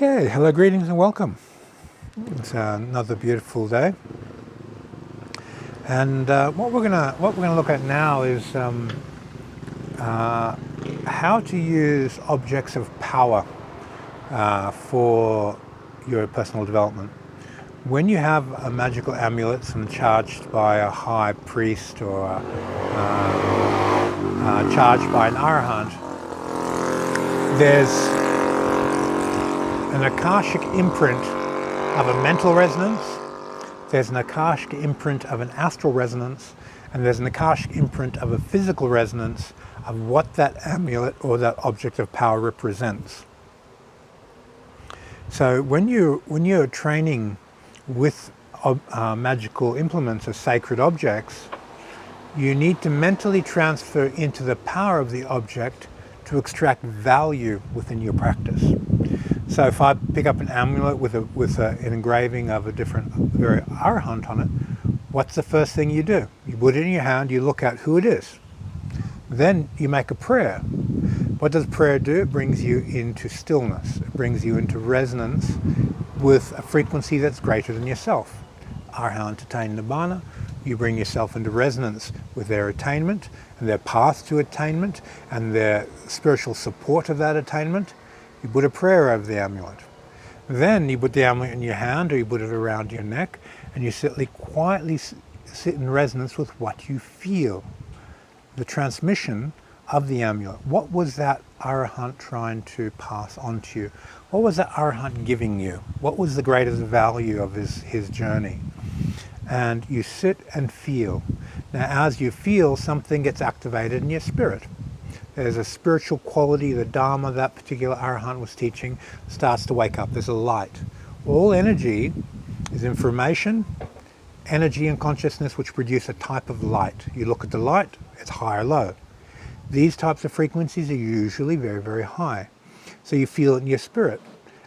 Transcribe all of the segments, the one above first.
Okay, hello, greetings and welcome. It's another beautiful day, and what we're gonna look at now is how to use objects of power for your personal development. When you have a magical amulet and charged by a high priest or charged by an arahant, there's an akashic imprint of a mental resonance, there's an akashic imprint of an astral resonance, and there's an akashic imprint of a physical resonance of what that amulet or that object of power represents. So when you're training with magical implements or sacred objects, you need to mentally transfer into the power of the object to extract value within your practice. So if I pick up an amulet with an engraving of a different very arahant on it, what's the first thing you do? You put it in your hand, you look at who it is. Then you make a prayer. What does prayer do? It brings you into stillness. It brings you into resonance with a frequency that's greater than yourself. Arahant attain Nibbana. You bring yourself into resonance with their attainment and their path to attainment and their spiritual support of that attainment. You put a prayer over the amulet. Then you put the amulet in your hand or you put it around your neck and you quietly sit in resonance with what you feel. The transmission of the amulet. What was that arahant trying to pass on to you? What was that arahant giving you? What was the greatest value of his journey? And you sit and feel. Now as you feel, something gets activated in your spirit. There's a spiritual quality, the Dharma that particular arahant was teaching starts to wake up. There's a light. All energy is information, energy and consciousness which produce a type of light. You look at the light, it's high or low. These types of frequencies are usually very, very high. So you feel it in your spirit.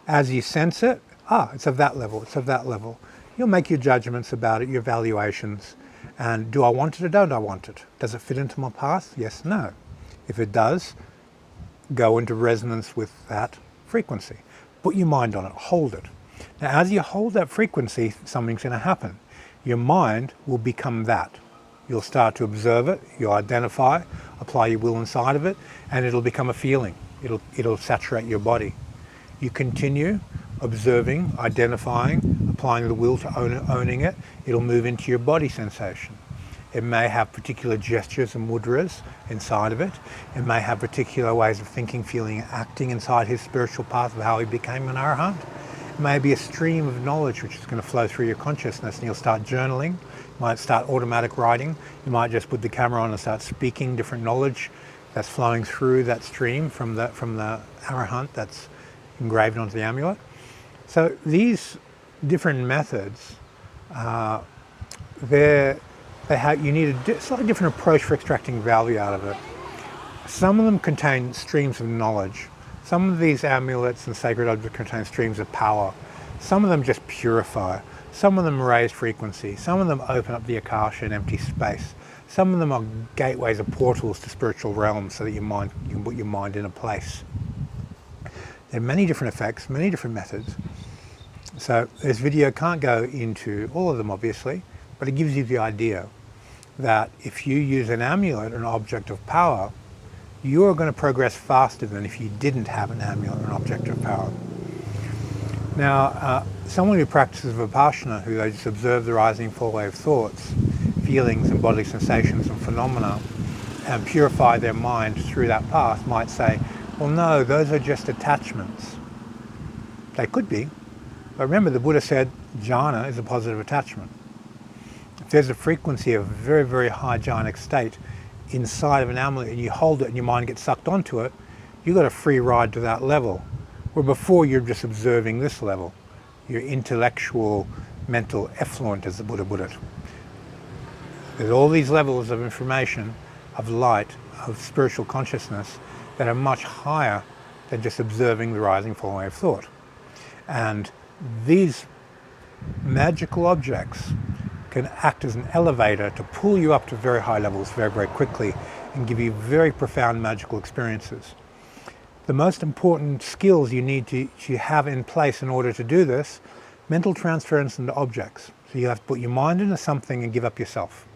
As you sense it, it's of that level, it's of that level. You'll make your judgments about it, your evaluations. And do I want it or don't I want it? Does it fit into my path? Yes, no. If it does, go into resonance with that frequency. Put your mind on it, hold it. Now as you hold that frequency, something's going to happen. Your mind will become that. You'll start to observe it, you'll identify, apply your will inside of it, and it'll become a feeling. It'll saturate your body. You continue observing, identifying, applying the will to owning it, it'll move into your body sensation. It may have particular gestures and mudras inside of it. It may have particular ways of thinking, feeling, and acting inside his spiritual path of how he became an arahant. It may be a stream of knowledge which is going to flow through your consciousness, and you'll start journaling. You might start automatic writing. You might just put the camera on and start speaking different knowledge that's flowing through that stream from the arahant that's engraved onto the amulet. So these different methods, you need a slightly different approach for extracting value out of it. Some of them contain streams of knowledge. Some of these amulets and sacred objects contain streams of power. Some of them just purify. Some of them raise frequency. Some of them open up the akasha and empty space. Some of them are gateways or portals to spiritual realms so that you can put your mind in a place. There are many different effects, many different methods. So this video can't go into all of them obviously, but it gives you the idea that if you use an amulet, an object of power, you are going to progress faster than if you didn't have an amulet, an object of power. Now, someone who practices Vipassana, who they just observe the rising and fall away of thoughts, feelings and bodily sensations and phenomena, and purify their mind through that path, might say, well, no, those are just attachments. They could be, but remember the Buddha said jhana is a positive attachment. If there's a frequency of very, very high jhanic state inside of an amulet and you hold it and your mind gets sucked onto it, you've got a free ride to that level. Where before you're just observing this level. You're intellectual, mental effluent, as the Buddha put it. There's all these levels of information, of light, of spiritual consciousness that are much higher than just observing the rising and falling away of thought. And these magical objects can act as an elevator to pull you up to very high levels very, very quickly and give you very profound magical experiences. The most important skills you need to have in place in order to do this: mental transference into objects. So you have to put your mind into something and give up yourself.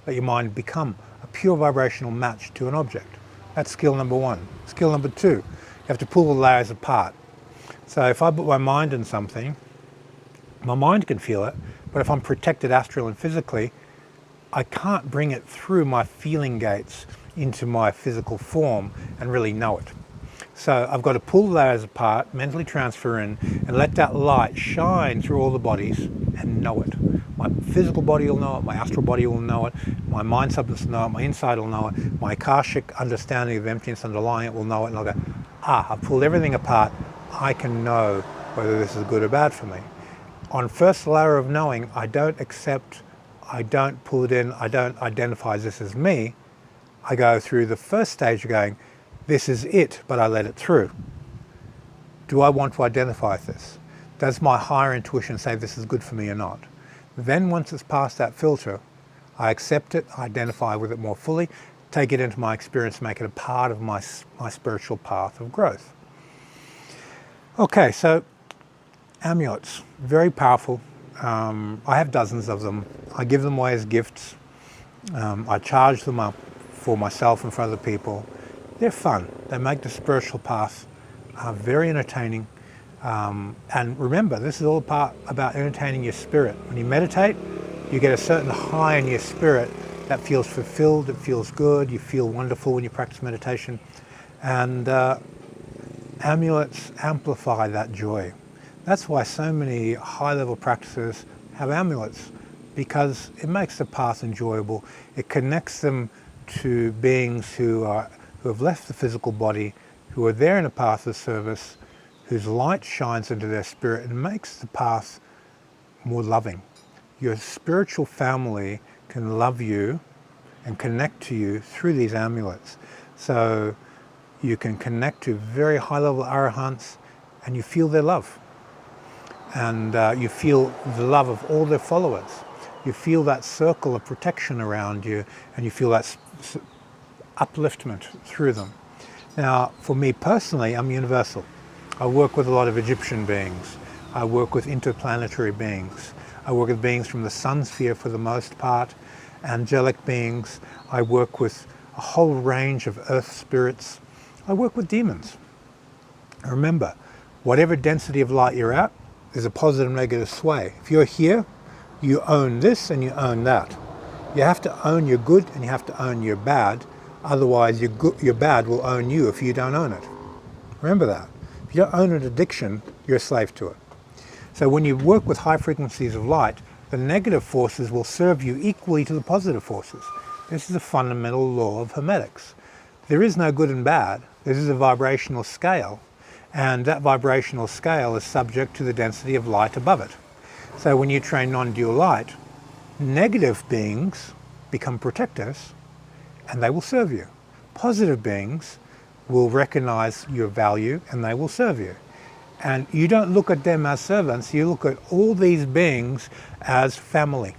Let your mind become a pure vibrational match to an object. That's skill number one. Skill number two, you have to pull the layers apart. So if I put my mind in something, my mind can feel it, but if I'm protected astral and physically, I can't bring it through my feeling gates into my physical form and really know it. So I've got to pull the layers apart, mentally transfer in, and let that light shine through all the bodies and know it. My physical body will know it, my astral body will know it, my mind substance will know it, my inside will know it, my Akashic understanding of emptiness underlying it will know it, and I'll go, I've pulled everything apart, I can know whether this is good or bad for me. On first layer of knowing, I don't accept, I don't pull it in, I don't identify this as me. I go through the first stage of going, this is it, but I let it through. Do I want to identify with this? Does my higher intuition say this is good for me or not? Then once it's past that filter, I accept it, I identify with it more fully, take it into my experience, make it a part of my spiritual path of growth. Okay, so amulets, very powerful. I have dozens of them. I give them away as gifts. I charge them up for myself and for other people. They're fun. They make the spiritual path very entertaining. And remember, this is all about entertaining your spirit. When you meditate, you get a certain high in your spirit that feels fulfilled, it feels good, you feel wonderful when you practice meditation. And amulets amplify that joy. That's why so many high-level practices have amulets, because it makes the path enjoyable. It connects them to beings who have left the physical body, who are there in a path of service, whose light shines into their spirit and makes the path more loving. Your spiritual family can love you and connect to you through these amulets. So you can connect to very high-level arahants and you feel their love. And you feel the love of all their followers. You feel that circle of protection around you, and you feel that upliftment through them. Now, for me personally, I'm universal. I work with a lot of Egyptian beings. I work with interplanetary beings. I work with beings from the sun sphere for the most part, angelic beings. I work with a whole range of earth spirits. I work with demons. Remember, whatever density of light you're at, there's a positive and negative sway. If you're here, you own this and you own that. You have to own your good and you have to own your bad. Otherwise, your bad will own you if you don't own it. Remember that. If you don't own an addiction, you're a slave to it. So when you work with high frequencies of light, the negative forces will serve you equally to the positive forces. This is a fundamental law of Hermetics. There is no good and bad. This is a vibrational scale. And that vibrational scale is subject to the density of light above it. So when you train non-dual light, negative beings become protectors and they will serve you. Positive beings will recognize your value and they will serve you. And you don't look at them as servants, you look at all these beings as family.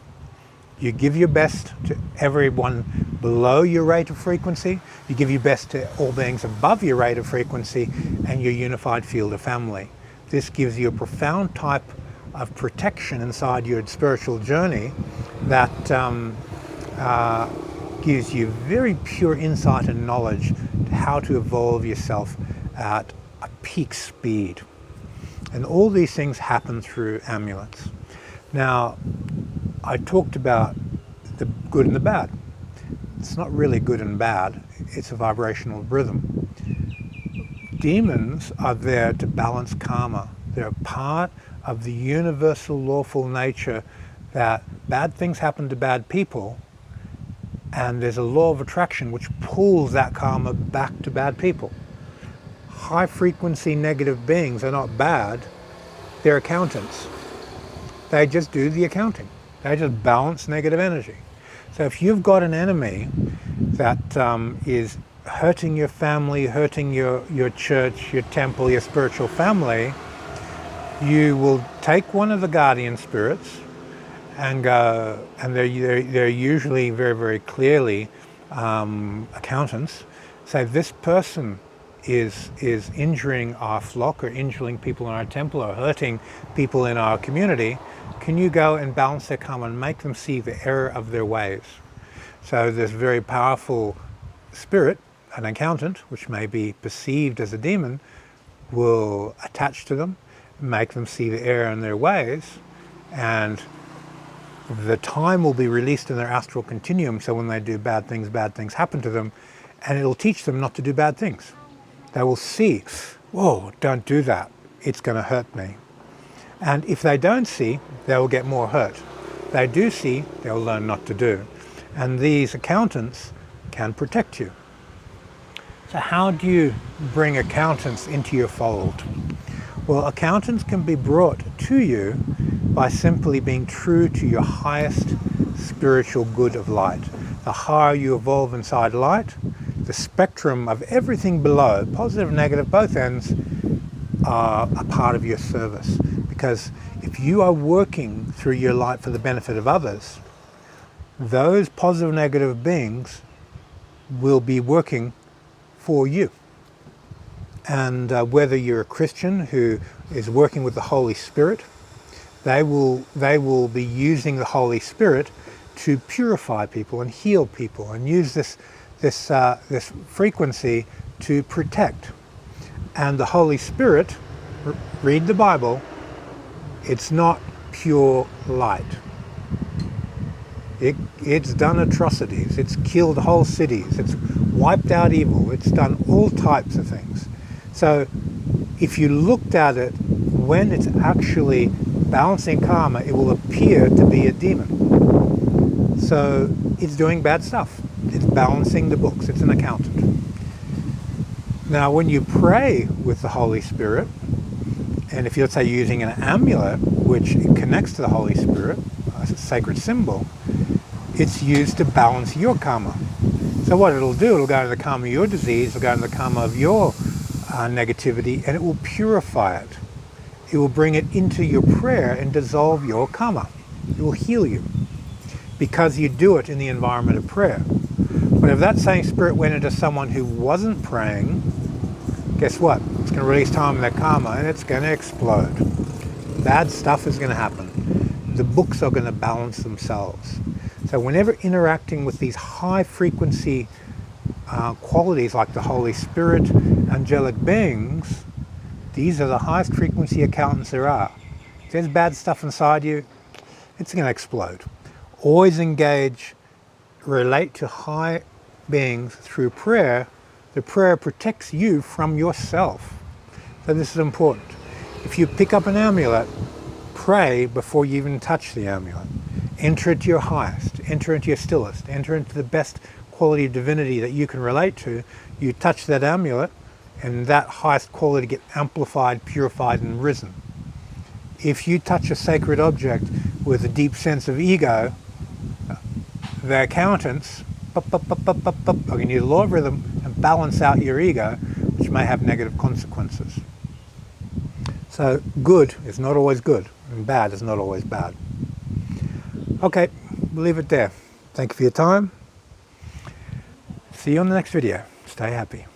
You give your best to everyone below your rate of frequency, you give your best to all beings above your rate of frequency and your unified field of family. This gives you a profound type of protection inside your spiritual journey that gives you very pure insight and knowledge to how to evolve yourself at a peak speed. And all these things happen through amulets. Now, I talked about the good and the bad. It's not really good and bad, it's a vibrational rhythm. Demons are there to balance karma. They're a part of the universal lawful nature that bad things happen to bad people, and there's a law of attraction which pulls that karma back to bad people. High frequency negative beings are not bad, they're accountants. They just do the accounting. They just balance negative energy. So if you've got an enemy that is hurting your family, hurting your church, your temple, your spiritual family, you will take one of the guardian spirits and go, and they're usually very, very clearly accountants, say this person is injuring our flock or injuring people in our temple or hurting people in our community, can you go and balance their karma and make them see the error of their ways? So this very powerful spirit, an accountant, which may be perceived as a demon, will attach to them, make them see the error in their ways, and the time will be released in their astral continuum, so when they do bad things happen to them, and it'll teach them not to do bad things. They will see, whoa, don't do that, it's going to hurt me. And if they don't see, they will get more hurt. If they do see, they'll learn not to do. And these accountants can protect you. So how do you bring accountants into your fold? Well, accountants can be brought to you by simply being true to your highest spiritual good of light. The higher you evolve inside light, the spectrum of everything below, positive, negative, both ends, are a part of your service. Because if you are working through your light for the benefit of others, those positive, negative beings will be working for you. And whether you're a Christian who is working with the Holy Spirit, they will be using the Holy Spirit to purify people and heal people and use this frequency to protect. And the Holy Spirit, read the Bible, it's not pure light. It's done atrocities, it's killed whole cities, it's wiped out evil, it's done all types of things. So if you looked at it, when it's actually balancing karma, it will appear to be a demon. So it's doing bad stuff. It's balancing the books, it's an accountant. Now when you pray with the Holy Spirit, and if you're, say, using an amulet which connects to the Holy Spirit, as a sacred symbol, it's used to balance your karma. So what it'll do, it'll go into the karma of your disease, it'll go into the karma of your negativity, and it will purify it. It will bring it into your prayer and dissolve your karma. It will heal you because you do it in the environment of prayer. But if that same spirit went into someone who wasn't praying, guess what? It's going to release time in their karma and it's going to explode. Bad stuff is going to happen. The books are going to balance themselves. So whenever interacting with these high frequency qualities like the Holy Spirit, angelic beings, these are the highest frequency accountants there are. If there's bad stuff inside you, it's going to explode. Always engage, relate to high beings through prayer. The prayer protects you from yourself. So this is important. If you pick up an amulet, pray before you even touch the amulet. Enter into your highest, enter into your stillest, enter into the best quality of divinity that you can relate to. You touch that amulet and that highest quality gets amplified, purified and risen. If you touch a sacred object with a deep sense of ego, the accountants are going to use the law of rhythm and balance out your ego, which may have negative consequences. So good is not always good, and bad is not always bad. Okay, we'll leave it there. Thank you for your time. See you on the next video. Stay happy.